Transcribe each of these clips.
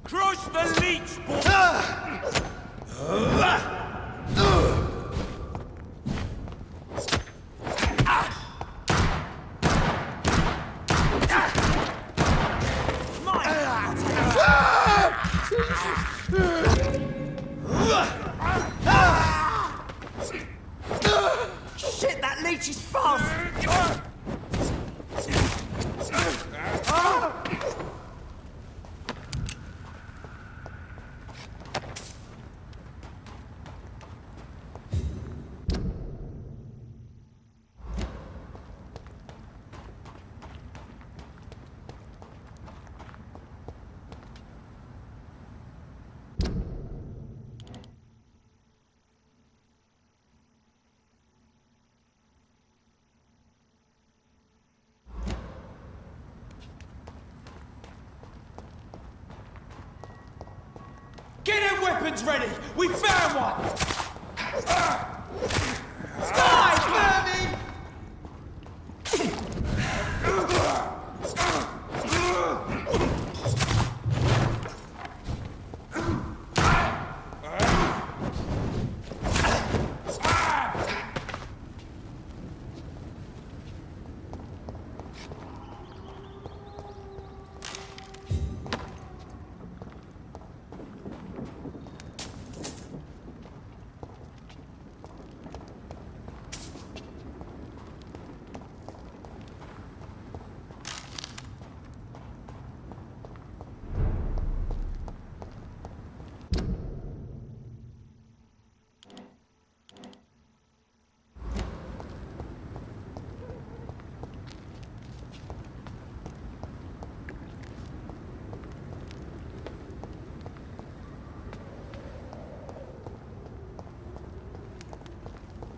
Crush the leech, boy! Shit, that leech is fast! 'Get them weapons ready! We found one! Die, vermin!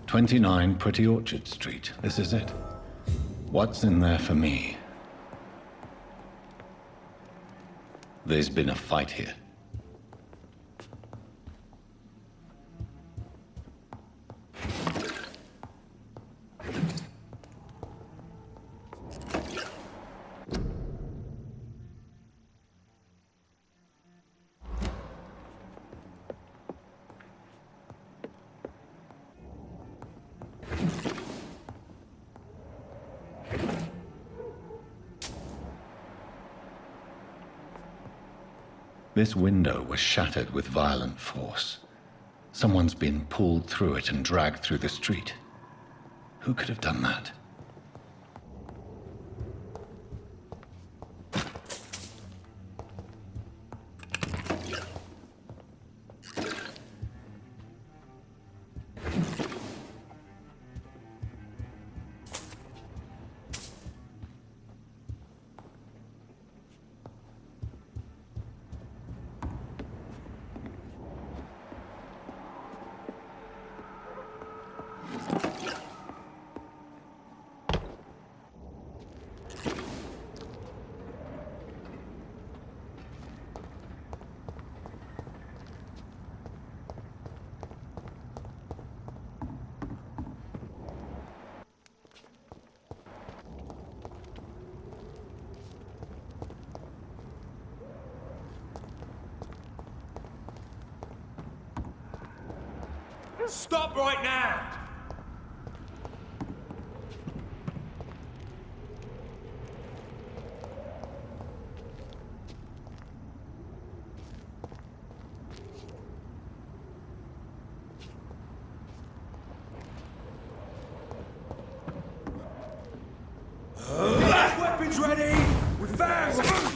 "29 Pretty Orchard Street. This is it. What's in there for me? There's been a fight here. This window was shattered with violent force. Someone's been pulled through it and dragged through the street. Who could have done that? Stop right now! Weapons ready! We found one!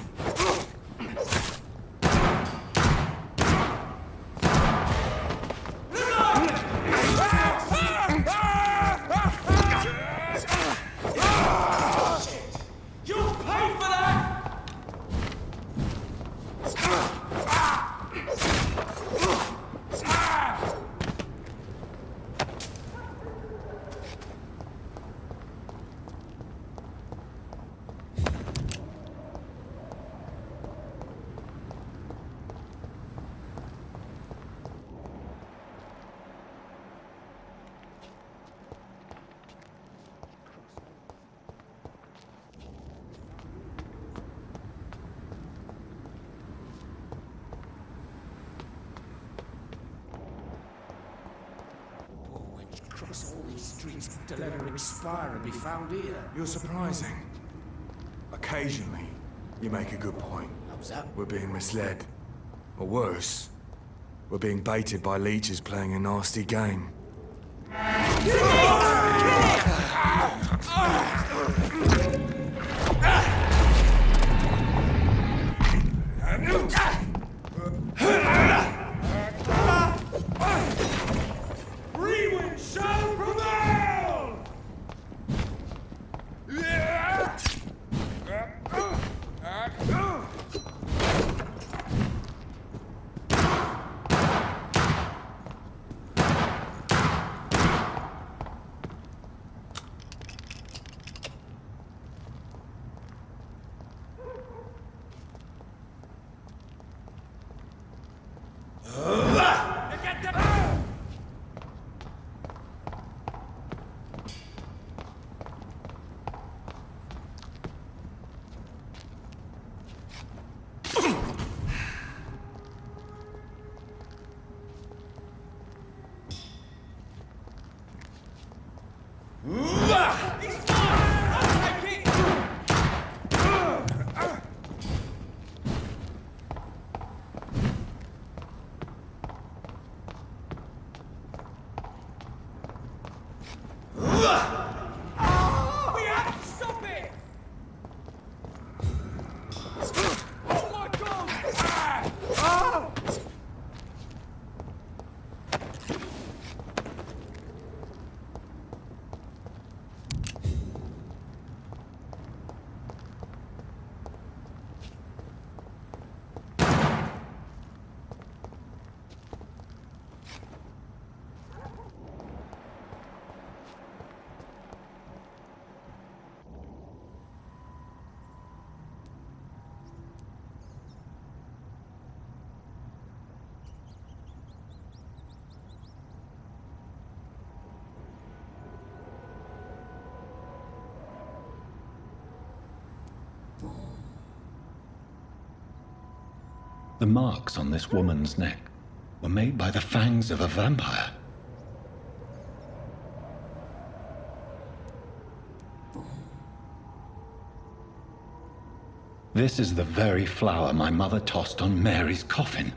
streets to let her expire and be found here. You're surprising. Occasionally, you make a good point. How's that? We're being misled. Or worse, we're being baited by leeches playing a nasty game. Rewind shall prevail! We have to stop it! Oh my god! The marks on this woman's neck were made by the fangs of a vampire. This is the very flower my mother tossed on Mary's coffin.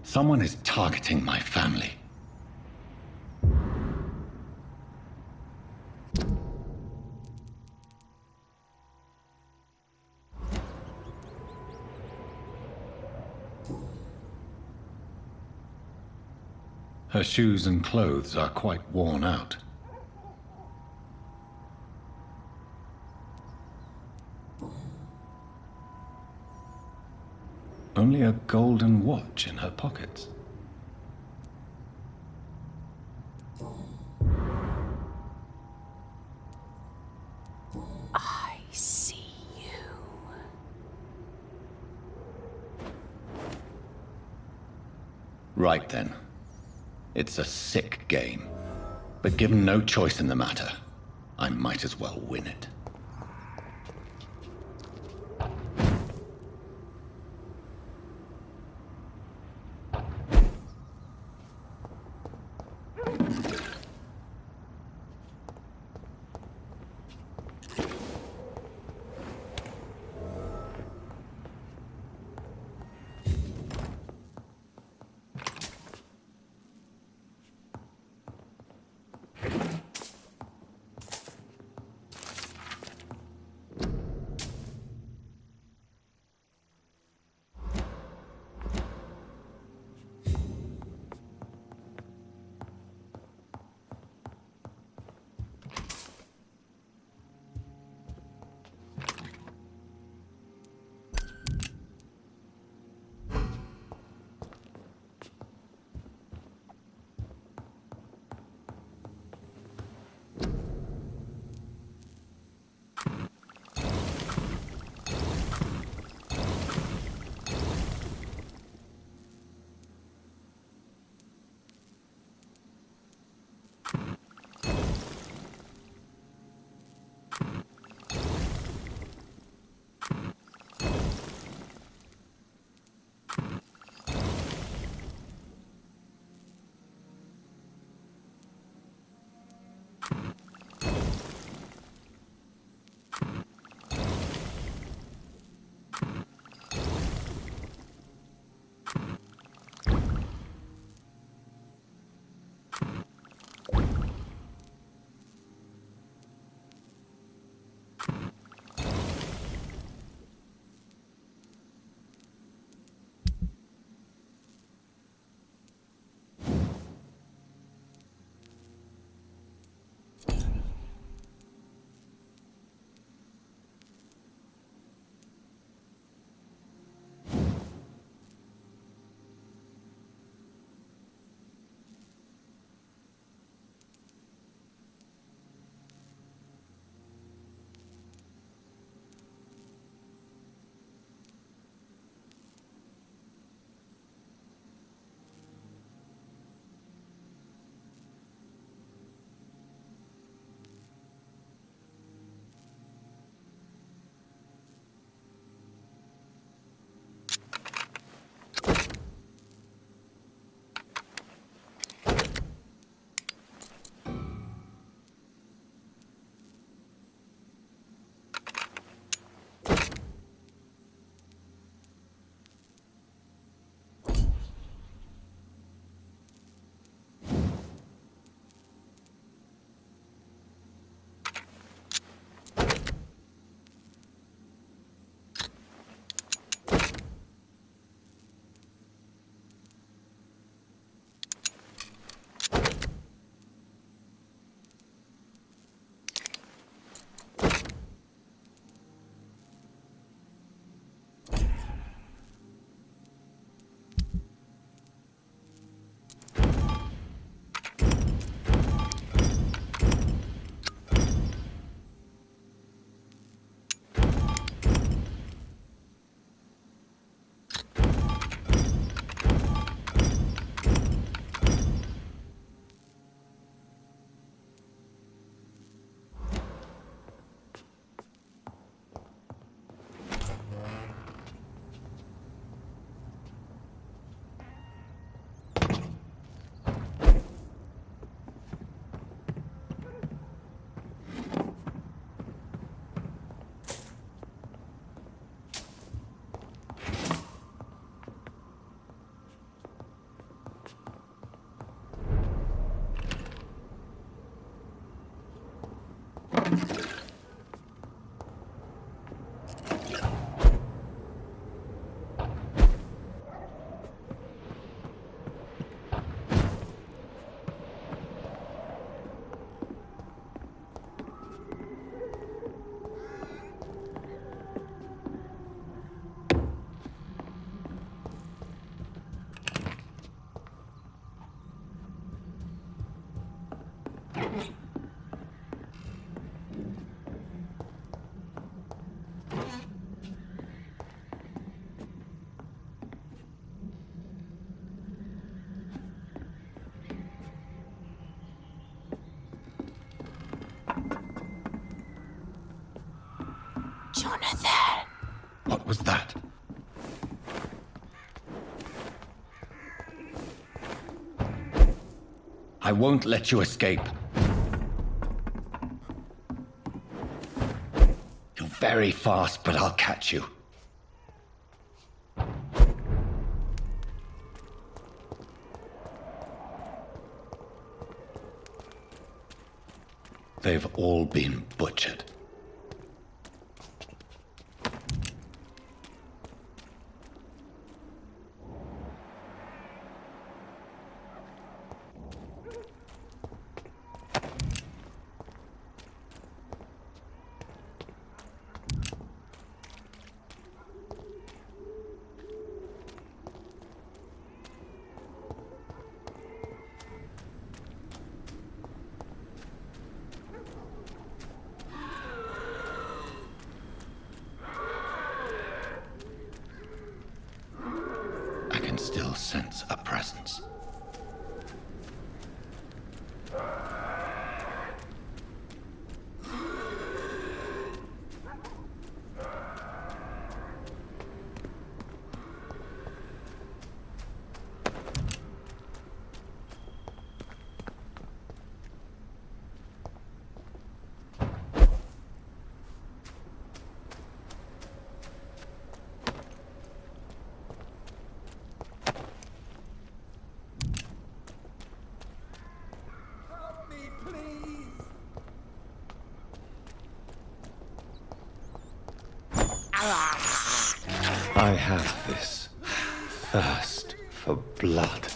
Someone is targeting my family. Her shoes and clothes are quite worn out. Only a golden watch in her pockets. I see you. Right then. It's a sick game. But given no choice in the matter, I might as well win it. What was that? I won't let you escape. You're very fast, but I'll catch you. They've all been butchered. Still sense a presence. I have this thirst for blood.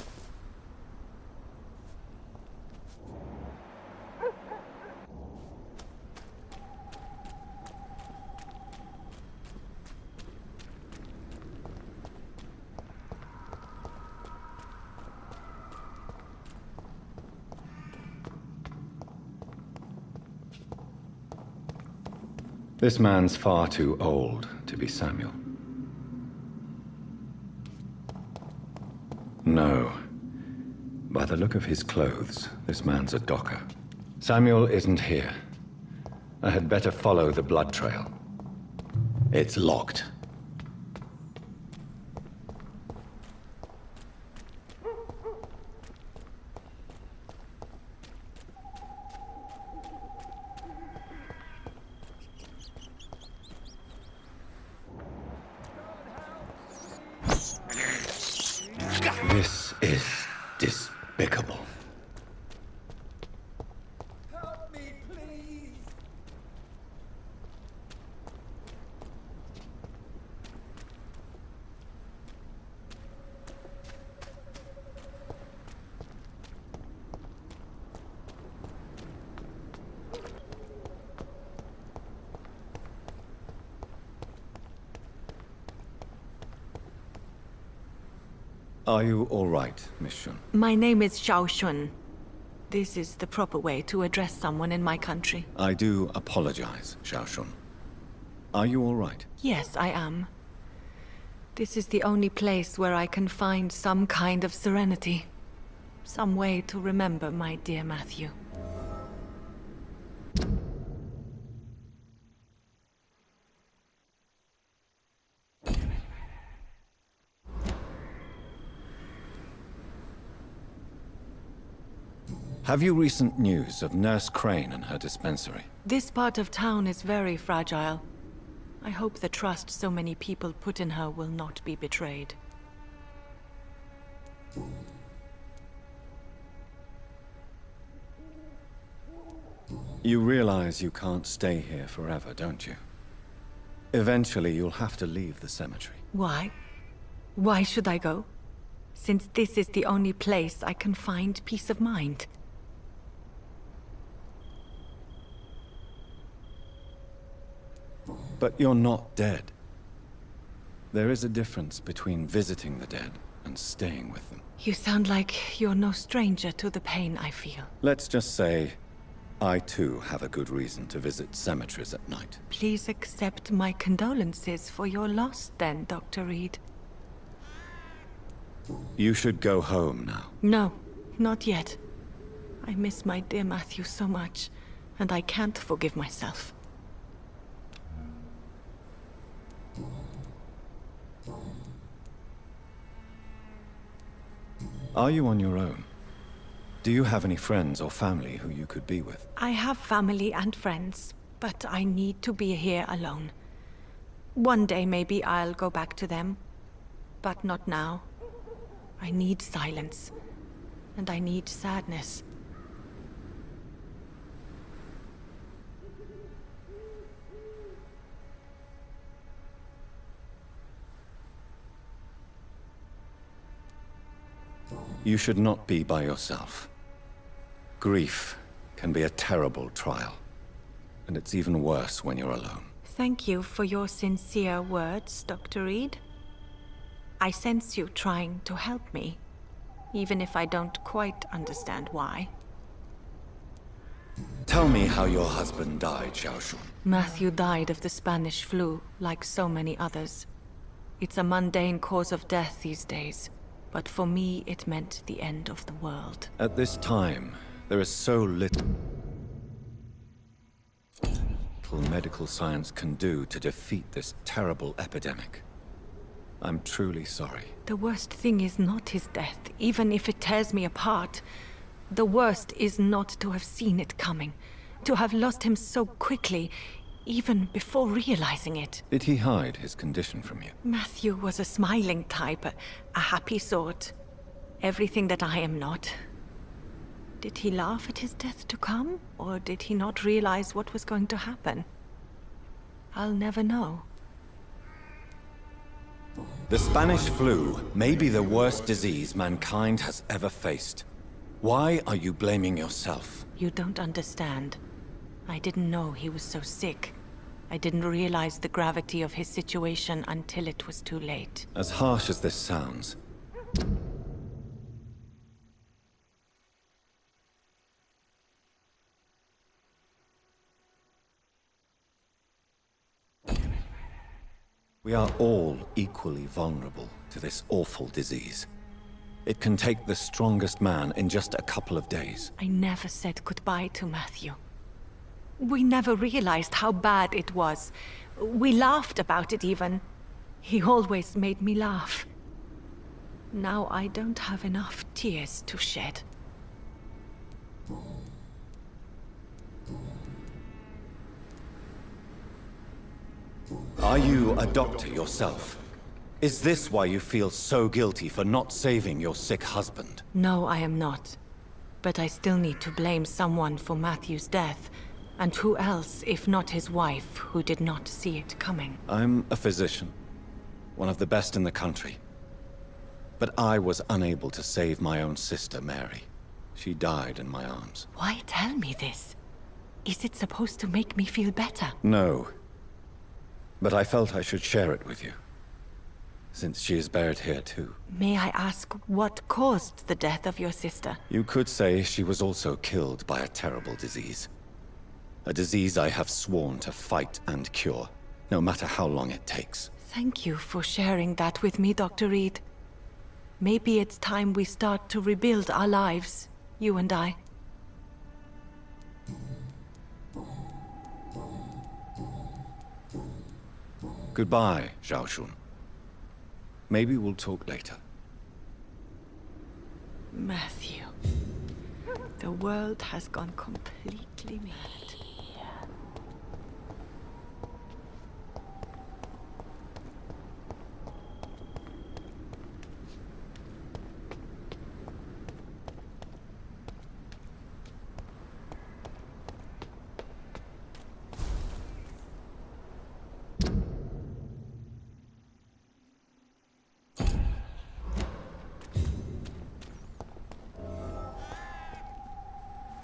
This man's far too old to be Samuel. No. By the look of his clothes, this man's a docker. Samuel isn't here. I had better follow the blood trail. It's locked. This is despicable. Help me, please! Are you all right, Miss Shun? My name is Xiao Shun. This is the proper way to address someone in my country. I do apologize, Xiao Shun. Are you all right? Yes, I am. This is the only place where I can find some kind of serenity. Some way to remember my dear Matthew. Have you recent news of Nurse Crane and her dispensary? This part of town is very fragile. I hope the trust so many people put in her will not be betrayed. You realize you can't stay here forever, don't you? Eventually, you'll have to leave the cemetery. Why? Why should I go? Since this is the only place I can find peace of mind. But you're not dead. There is a difference between visiting the dead and staying with them. You sound like you're no stranger to the pain I feel. Let's just say, I too have a good reason to visit cemeteries at night. Please accept my condolences for your loss then, Dr. Reid. You should go home now. No, not yet. I miss my dear Matthew so much, and I can't forgive myself. Are you on your own? Do you have any friends or family who you could be with? I have family and friends, but I need to be here alone. One day maybe I'll go back to them, but not now. I need silence, and I need sadness. You should not be by yourself. Grief can be a terrible trial, and it's even worse when you're alone. Thank you for your sincere words, Dr. Reid. I sense you trying to help me, even if I don't quite understand why. Tell me how your husband died, Xiaoshun. Matthew died of the Spanish flu, like so many others. It's a mundane cause of death these days, but for me it meant the end of the world. At this time, there is so little medical science can do to defeat this terrible epidemic. I'm truly sorry. The worst thing is not his death, even if it tears me apart. The worst is not to have seen it coming, to have lost him so quickly, even before realizing it. Did he hide his condition from you? Matthew was a smiling type, a happy sort. Everything that I am not. Did he laugh at his death to come, or did he not realize what was going to happen? I'll never know. The Spanish flu may be the worst disease mankind has ever faced. Why are you blaming yourself? You don't understand. I didn't know he was so sick. I didn't realize the gravity of his situation until it was too late. As harsh as this sounds, we are all equally vulnerable to this awful disease. It can take the strongest man in just a couple of days. I never said goodbye to Matthew. We never realized how bad it was. We laughed about it even. He always made me laugh. Now I don't have enough tears to shed. Are you a doctor yourself? Is this why you feel so guilty for not saving your sick husband? No, I am not. But I still need to blame someone for Matthew's death. And who else, if not his wife, who did not see it coming? I'm a physician, one of the best in the country. But I was unable to save my own sister, Mary. She died in my arms. Why tell me this? Is it supposed to make me feel better? No. But I felt I should share it with you, since she is buried here too. May I ask what caused the death of your sister? You could say she was also killed by a terrible disease. A disease I have sworn to fight and cure, no matter how long it takes. Thank you for sharing that with me, Dr. Reid. Maybe it's time we start to rebuild our lives, you and I. Goodbye, Xiaoshun. Maybe we'll talk later. Matthew. The world has gone completely mad.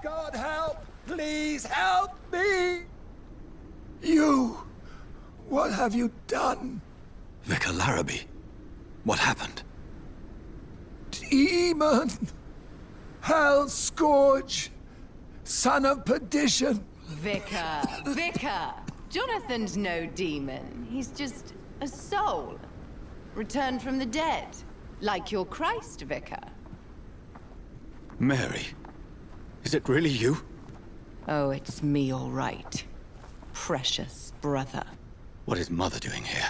God help! Please help me! You! What have you done? Vicar Larrabee, what happened? Demon! Hell Scourge! Son of perdition! Vicar! Jonathan's no demon. He's just a soul. Returned from the dead. Like your Christ, Vicar. Mary, is it really you? Oh, it's me, all right. Precious brother. What is Mother doing here?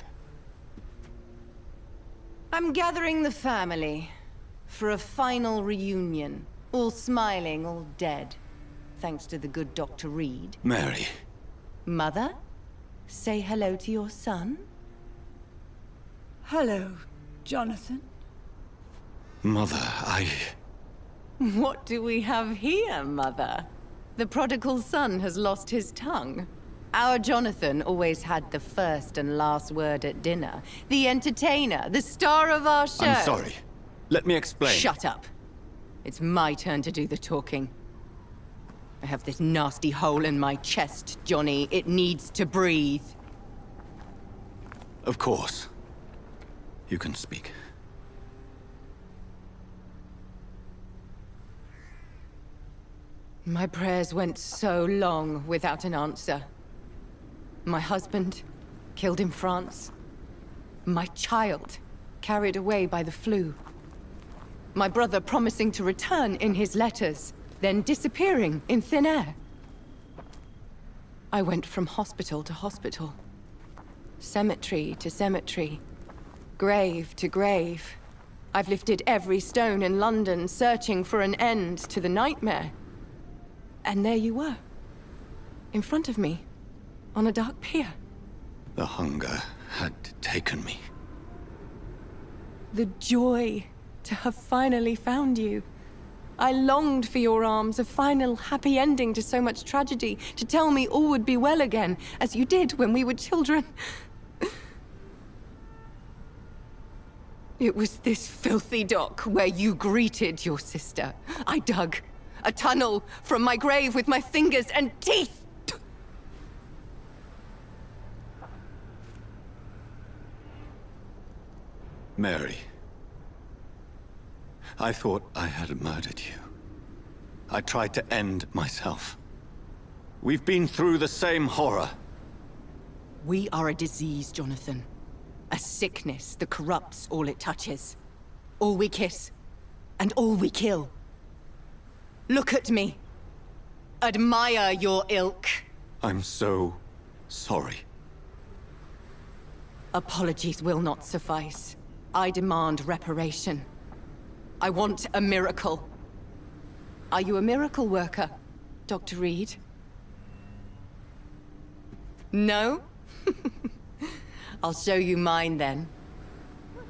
I'm gathering the family. For a final reunion. All smiling, all dead. Thanks to the good Dr. Reid. Mary. Mother? Say hello to your son? Hello, Jonathan. Mother, What do we have here, Mother? The prodigal son has lost his tongue. Our Jonathan always had the first and last word at dinner. The entertainer, the star of our show. I'm sorry. Let me explain. Shut up. It's my turn to do the talking. I have this nasty hole in my chest, Johnny. It needs to breathe. Of course. You can speak. My prayers went so long without an answer. My husband, killed in France. My child, carried away by the flu. My brother promising to return in his letters, then disappearing in thin air. I went from hospital to hospital. Cemetery to cemetery. Grave to grave. I've lifted every stone in London, searching for an end to the nightmare. And there you were. In front of me. On a dark pier. The hunger had taken me. The joy to have finally found you. I longed for your arms, a final happy ending to so much tragedy, to tell me all would be well again, as you did when we were children. It was this filthy dock where you greeted your sister. I dug a tunnel from my grave with my fingers and teeth. Mary. I thought I had murdered you. I tried to end myself. We've been through the same horror. We are a disease, Jonathan. A sickness that corrupts all it touches. All we kiss, and all we kill. Look at me. Admire your ilk. I'm so sorry. Apologies will not suffice. I demand reparation. I want a miracle. Are you a miracle worker, Dr. Reid? No? I'll show you mine then.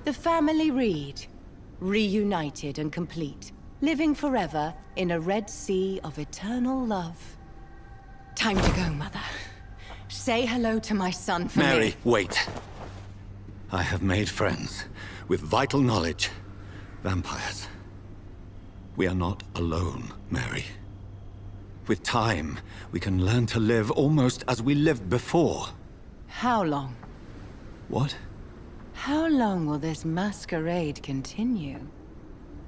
The family Reid, reunited and complete, living forever in a red sea of eternal love. Time to go, Mother. Say hello to my son for me. Mary, wait. I have made friends with vital knowledge. Vampires. We are not alone, Mary. With time, we can learn to live almost as we lived before. How long? What? How long will this masquerade continue?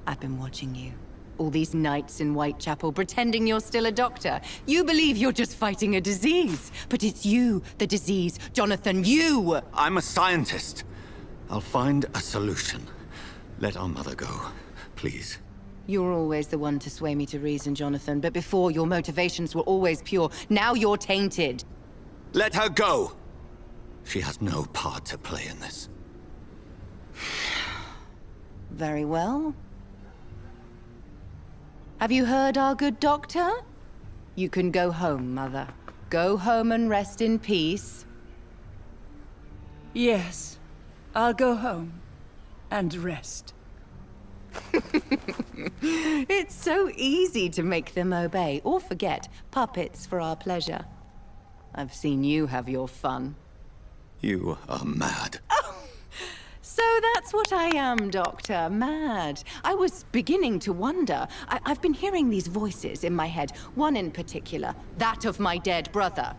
I've been watching you. All these nights in Whitechapel, pretending you're still a doctor. You believe you're just fighting a disease. But it's you, the disease. Jonathan, you! I'm a scientist. I'll find a solution. Let our mother go, please. You're always the one to sway me to reason, Jonathan. But before, your motivations were always pure. Now you're tainted. Let her go! She has no part to play in this. Very well. Have you heard our good doctor? You can go home, Mother. Go home and rest in peace. Yes, I'll go home and rest. It's so easy to make them obey or forget. Puppets for our pleasure. I've seen you have your fun. You are mad. So that's what I am, Doctor. Mad. I was beginning to wonder. I've been hearing these voices in my head. One in particular. That of my dead brother.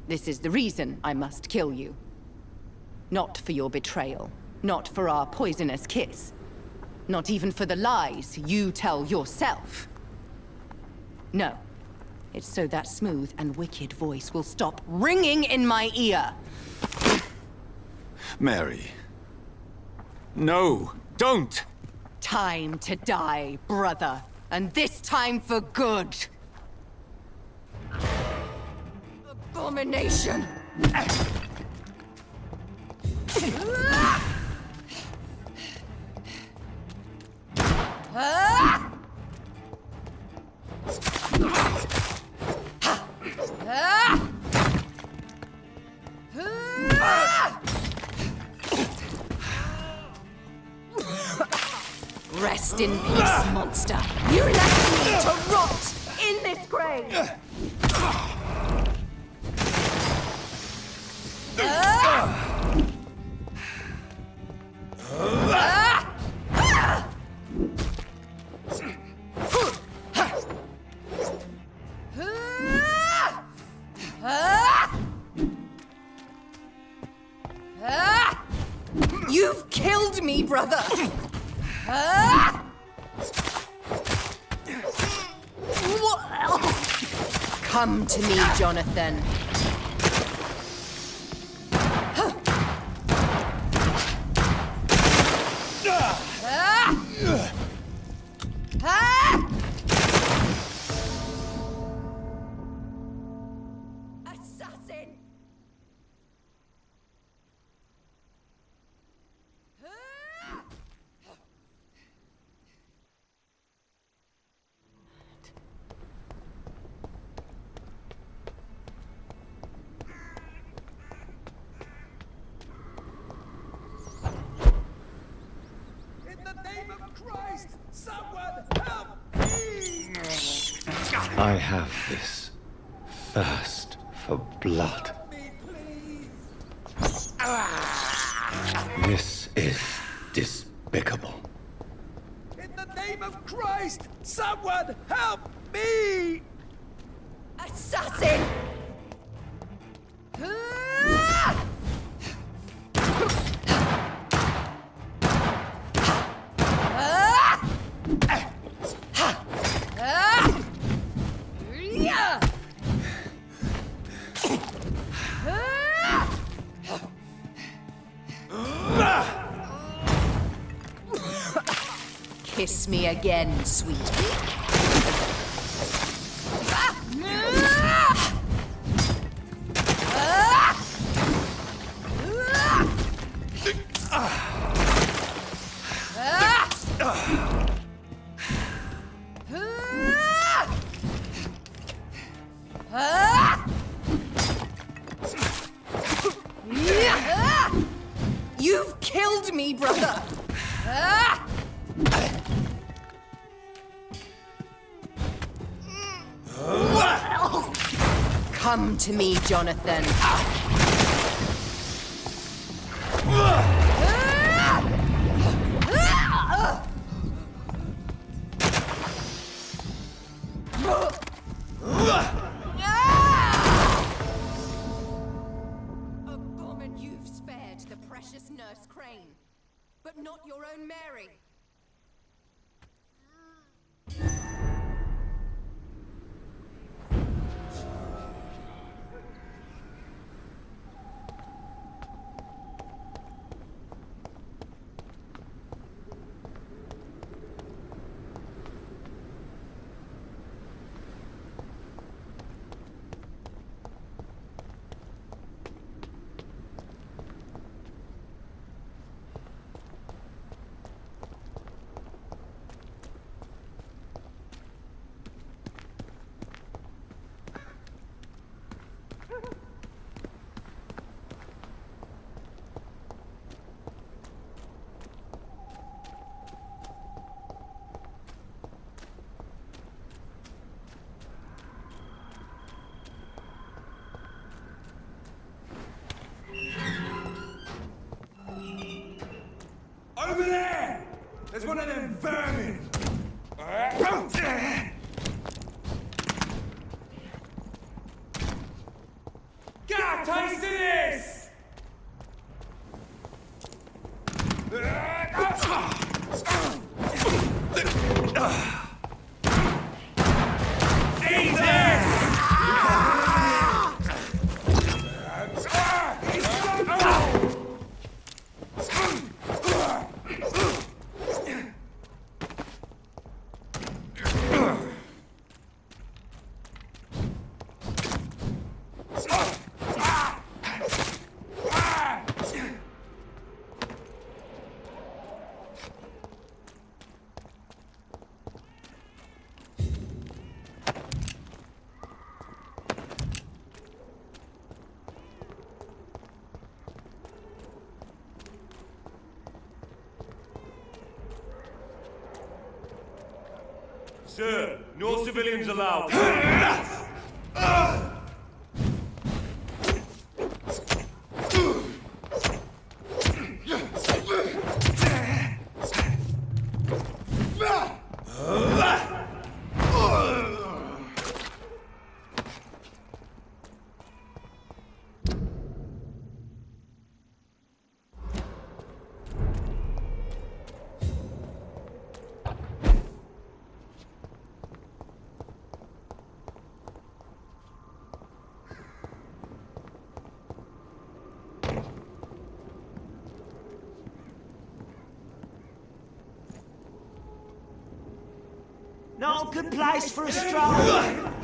This is the reason I must kill you. Not for your betrayal. Not for our poisonous kiss. Not even for the lies you tell yourself. No. It's so that smooth and wicked voice will stop ringing in my ear. Mary. No, don't! Time to die, brother. And this time for good. Abomination! Rest in peace, monster. You left me to rot in this grave. You've killed me, brother. Come to me, Jonathan. Assassin! In the name of Christ, someone help me! I have this thirst for blood. Help me, please! This is despicable. In the name of Christ, someone help me! Assassin! Kiss me again, sweetie. You've killed me, brother. Come to me, Jonathan. Abomin, you've spared the precious nurse Crane, but not your own Mary. Over there! There's one of them vermin! Get a taste of this! Eat this! Sir, no civilians allowed. Not a good place for a stroll.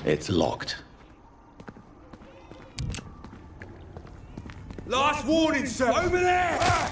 It's locked. Last warning, sir! Over there!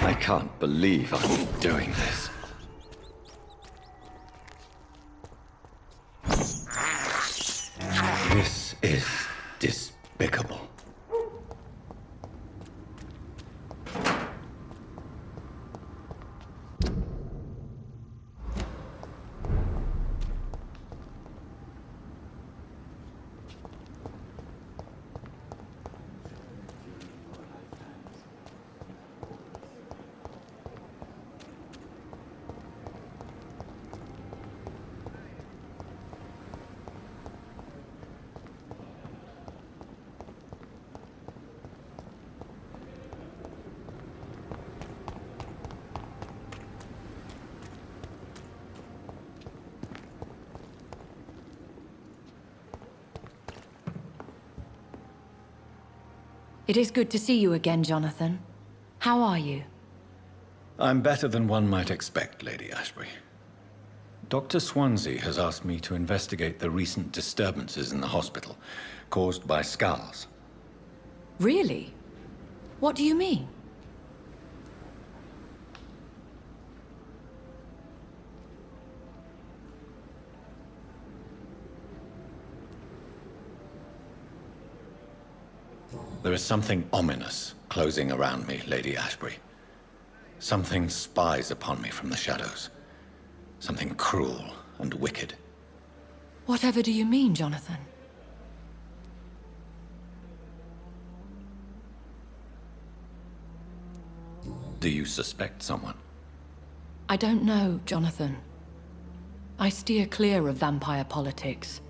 I can't believe I'm doing this. This is despicable. It is good to see you again, Jonathan. How are you? I'm better than one might expect, Lady Ashbury. Dr. Swansea has asked me to investigate the recent disturbances in the hospital, caused by skulls. Really? What do you mean? There is something ominous closing around me, Lady Ashbury. Something spies upon me from the shadows. Something cruel and wicked. Whatever do you mean, Jonathan? Do you suspect someone? I don't know, Jonathan. I steer clear of vampire politics,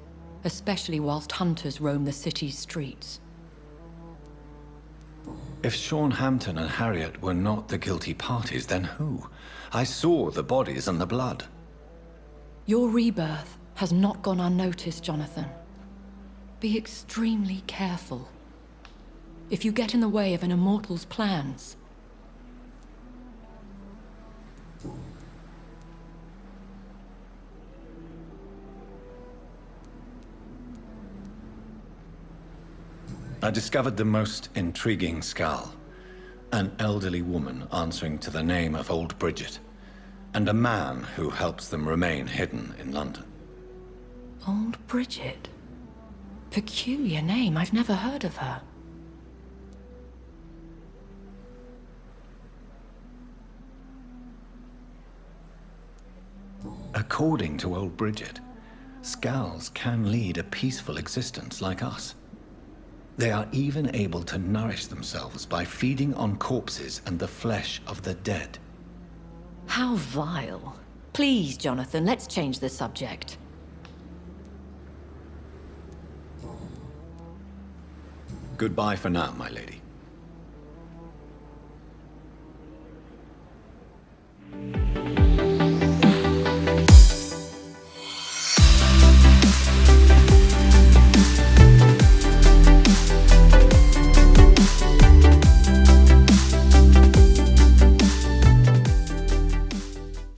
especially whilst hunters roam the city's streets. If Sean Hampton and Harriet were not the guilty parties, then who? I saw the bodies and the blood. Your rebirth has not gone unnoticed, Jonathan. Be extremely careful. If you get in the way of an immortal's plans... I discovered the most intriguing skull. An elderly woman answering to the name of Old Bridget, and a man who helps them remain hidden in London. Old Bridget? Peculiar name, I've never heard of her. According to Old Bridget, skulls can lead a peaceful existence like us. They are even able to nourish themselves by feeding on corpses and the flesh of the dead. How vile. Please, Jonathan, let's change the subject. Goodbye for now, my lady.